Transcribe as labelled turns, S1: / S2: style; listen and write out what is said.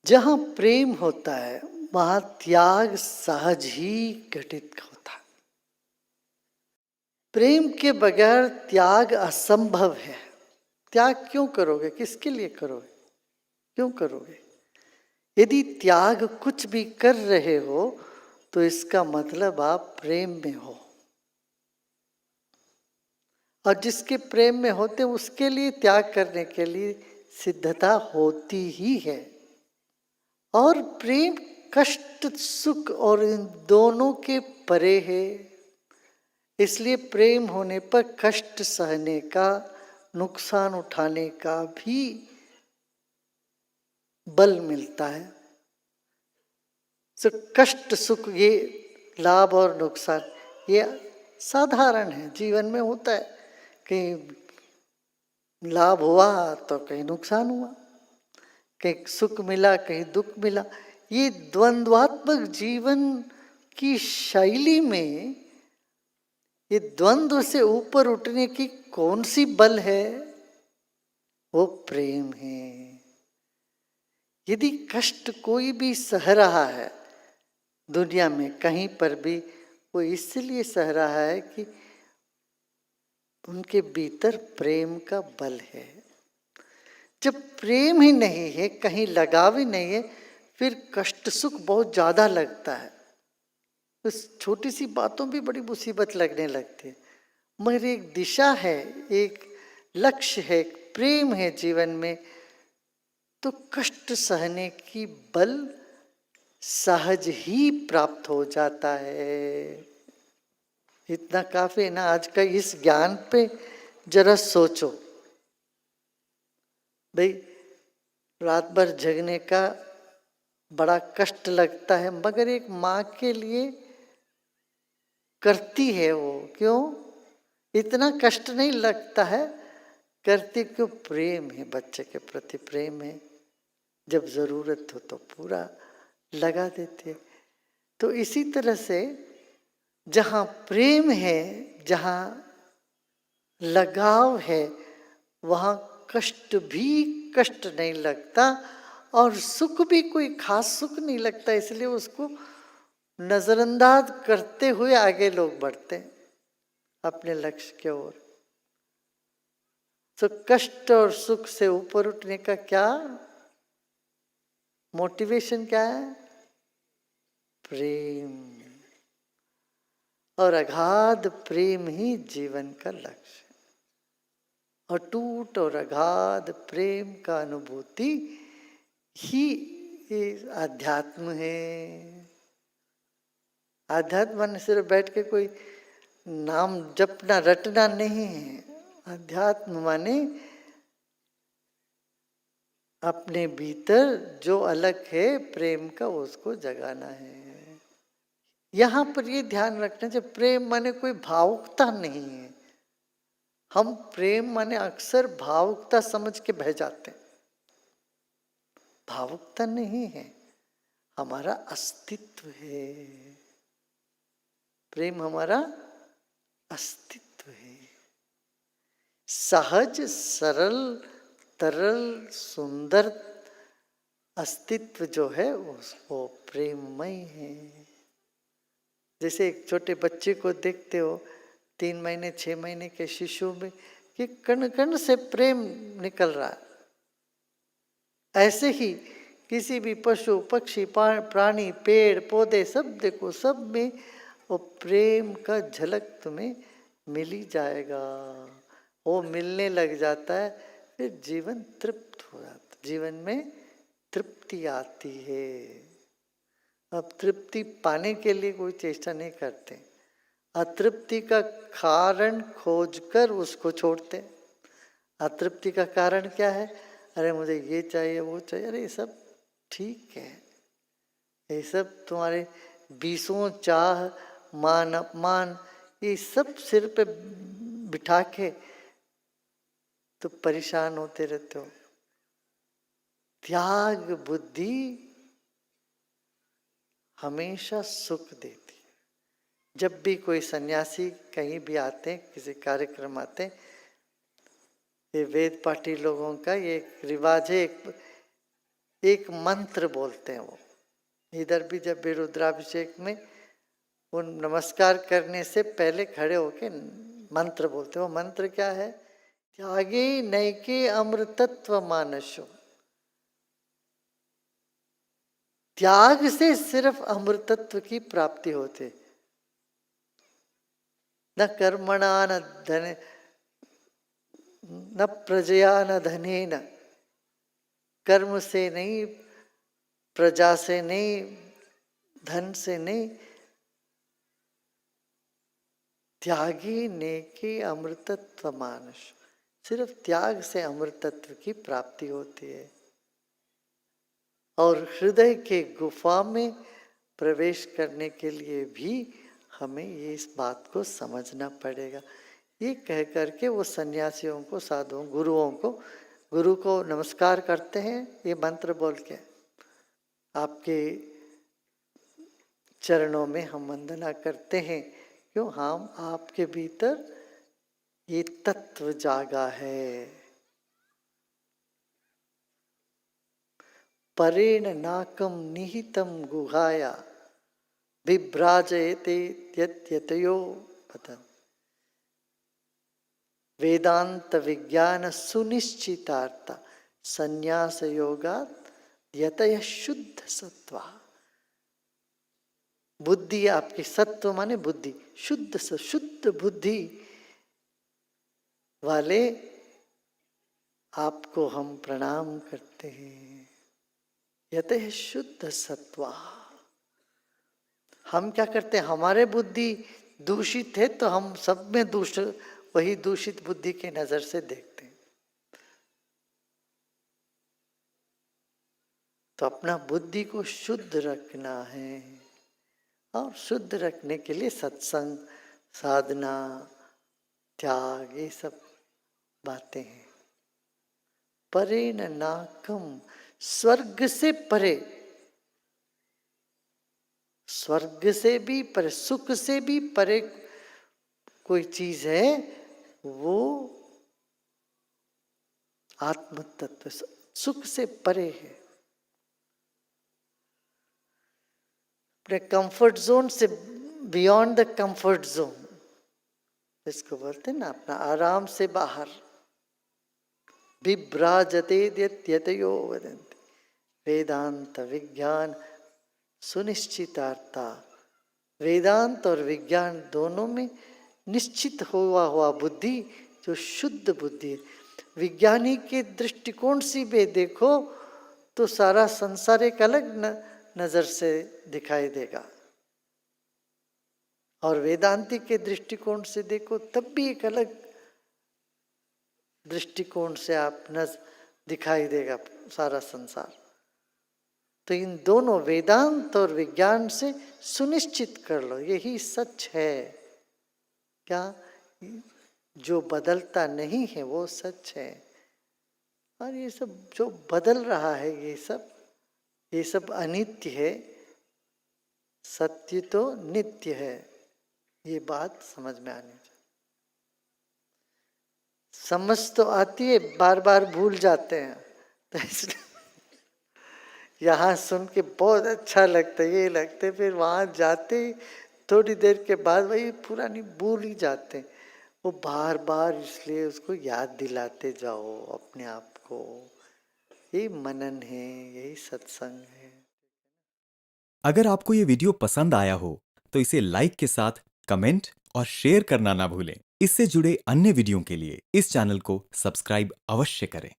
S1: जहाँ प्रेम होता है वहाँ त्याग सहज ही घटित होता है। प्रेम के बगैर त्याग असंभव है। त्याग क्यों करोगे? किसके लिए करोगे? क्यों करोगे? यदि त्याग कुछ भी कर रहे हो तो इसका मतलब आप प्रेम में हो, और जिसके प्रेम में होते उसके लिए त्याग करने के लिए सिद्धता होती ही है। और प्रेम कष्ट सुख और इन दोनों के परे है। इसलिए प्रेम होने पर कष्ट सहने का, नुकसान उठाने का भी बल मिलता है। तो कष्ट सुख, ये लाभ और नुकसान, ये साधारण है, जीवन में होता है। कहीं लाभ हुआ तो कहीं नुकसान हुआ, कहीं सुख मिला कहीं दुख मिला। ये द्वंद्वात्मक जीवन की शैली में ये द्वंद्व से ऊपर उठने की कौन सी बल है? वो प्रेम है। यदि कष्ट कोई भी सह रहा है दुनिया में कहीं पर भी, वो इसलिए सह रहा है कि उनके भीतर प्रेम का बल है। जब प्रेम ही नहीं है, कहीं लगाव ही नहीं है, फिर कष्ट सुख बहुत ज्यादा लगता है। उस छोटी सी बातों भी बड़ी मुसीबत लगने लगती है। मगर एक दिशा है, एक लक्ष्य है, एक प्रेम है जीवन में, तो कष्ट सहने की बल सहज ही प्राप्त हो जाता है। इतना काफी है ना। आज का इस ज्ञान पे जरा सोचो भाई। रात भर जगने का बड़ा कष्ट लगता है, मगर एक माँ के लिए करती है वो। क्यों? इतना कष्ट नहीं लगता है, करती क्यों? प्रेम है, बच्चे के प्रति प्रेम है। जब जरूरत हो तो पूरा लगा देती है। तो इसी तरह से जहाँ प्रेम है, जहाँ लगाव है, वहाँ कष्ट भी कष्ट नहीं लगता, और सुख भी कोई खास सुख नहीं लगता। इसलिए उसको नजरअंदाज करते हुए आगे लोग बढ़ते हैं अपने लक्ष्य की ओर। तो कष्ट और सुख से ऊपर उठने का क्या मोटिवेशन क्या है? प्रेम। और अगाध प्रेम ही जीवन का लक्ष्य है। अटूट और अगाध प्रेम का अनुभूति ही आध्यात्म है। आध्यात्म माने सिर्फ बैठ के कोई नाम जपना रटना नहीं है। अध्यात्म माने अपने भीतर जो अलग है प्रेम का, उसको जगाना है। यहां पर ये ध्यान रखना चाहिए, प्रेम माने कोई भावुकता नहीं है। हम प्रेम माने अक्सर भावुकता समझ के बह जाते हैं। भावुकता नहीं है, हमारा अस्तित्व है। प्रेम हमारा अस्तित्व है। सहज सरल तरल सुंदर अस्तित्व जो है वो प्रेममय है। जैसे एक छोटे बच्चे को देखते हो, 3 महीने 6 महीने के शिशु में कि कण कण से प्रेम निकल रहा है। ऐसे ही किसी भी पशु पक्षी प्राणी पेड़ पौधे सब देखो, सब में वो प्रेम का झलक तुम्हें मिल ही जाएगा। वो मिलने लग जाता है, फिर जीवन तृप्त हो जाता, जीवन में तृप्ति आती है। अब तृप्ति पाने के लिए कोई चेष्टा नहीं करते, अतृप्ति का कारण खोजकर उसको छोड़ते। अतृप्ति का कारण क्या है? अरे मुझे ये चाहिए वो चाहिए। अरे ये सब ठीक है, ये सब तुम्हारे बीसों चाह मान अपमान ये सब सिर पे बिठा के तो परेशान होते रहते हो। त्याग बुद्धि हमेशा सुख देती है। जब भी कोई सन्यासी कहीं भी आते हैं, किसी कार्यक्रम आते हैं, ये वेद पाठी लोगों का ये एक रिवाज है, एक मंत्र बोलते हैं वो। इधर भी जब भी रुद्राभिषेक में वो नमस्कार करने से पहले खड़े होके मंत्र बोलते हैं। वो मंत्र क्या है? त्यागे नैके अमृतत्व मानसो। त्याग से सिर्फ अमृतत्व की प्राप्ति होती, न कर्मणा न धन न प्रजया न धने न। कर्म से नहीं, प्रजा से नहीं, धन से नहीं, त्यागी नेकी अमृतत्व मानस। सिर्फ त्याग से अमृतत्व की प्राप्ति होती है। और हृदय के गुफा में प्रवेश करने के लिए भी हमें ये इस बात को समझना पड़ेगा। ये कह करके वो सन्यासियों को, साधुओं, गुरुओं को, गुरु को नमस्कार करते हैं ये मंत्र बोल के। आपके चरणों में हम वंदना करते हैं, क्यों? हम आपके भीतर ये तत्व जागा है। परेण नाकम निहितम गुहाया विभ्राजयते यतयो पतन। वेदांत विज्ञान सुनिश्चितार्थ संन्यास योगात यतय शुद्ध सत्वा। बुद्धि आपकी, सत्व माने बुद्धि, शुद्ध बुद्धि वाले आपको हम प्रणाम करते हैं। यतः शुद्ध सत्वा। हम क्या करते हैं? हमारे बुद्धि दूषित है तो हम सब में वही दूषित बुद्धि की नजर से देखते हैं। तो अपना बुद्धि को शुद्ध रखना है, और शुद्ध रखने के लिए सत्संग, साधना, त्याग, ये सब बातें हैं। परे न नाकम, स्वर्ग से परे, स्वर्ग से भी परे, सुख से भी परे कोई चीज है, वो आत्म तत्व सुख से परे है। अपने कंफर्ट जोन से बियॉन्ड द कंफर्ट जोन, इसको बोलते हैं ना, अपना आराम से बाहर। विभ्राजते यतयो वदन्ति। वेदांत विज्ञान सुनिश्चितार्था। वेदांत और विज्ञान दोनों में निश्चित हुआ बुद्धि, जो शुद्ध बुद्धि है। विज्ञानी के दृष्टिकोण से भी देखो तो सारा संसार एक अलग नजर से दिखाई देगा, और वेदांती के दृष्टिकोण से देखो तब भी एक अलग दृष्टिकोण से आप दिखाई देगा सारा संसार। तो इन दोनों वेदांत और विज्ञान से सुनिश्चित कर लो, यही सच है। क्या? जो बदलता नहीं है वो सच है, और ये सब जो बदल रहा है ये सब अनित्य है। सत्य तो नित्य है, ये बात समझ में आनी चाहिए। समझ तो आती है, बार बार भूल जाते हैं, तो इसलिए यहाँ सुन के बहुत अच्छा लगता है, ये लगता है, फिर वहाँ जाते थोड़ी देर के बाद वही पुरानी भूल ही जाते हैं। वो बार बार इसलिए उसको याद दिलाते जाओ अपने आप को। यही मनन है, यही सत्संग है।
S2: अगर आपको ये वीडियो पसंद आया हो तो इसे लाइक के साथ कमेंट और शेयर करना ना भूलें। इससे जुड़े अन्य वीडियो के लिए इस चैनल को सब्सक्राइब अवश्य करें।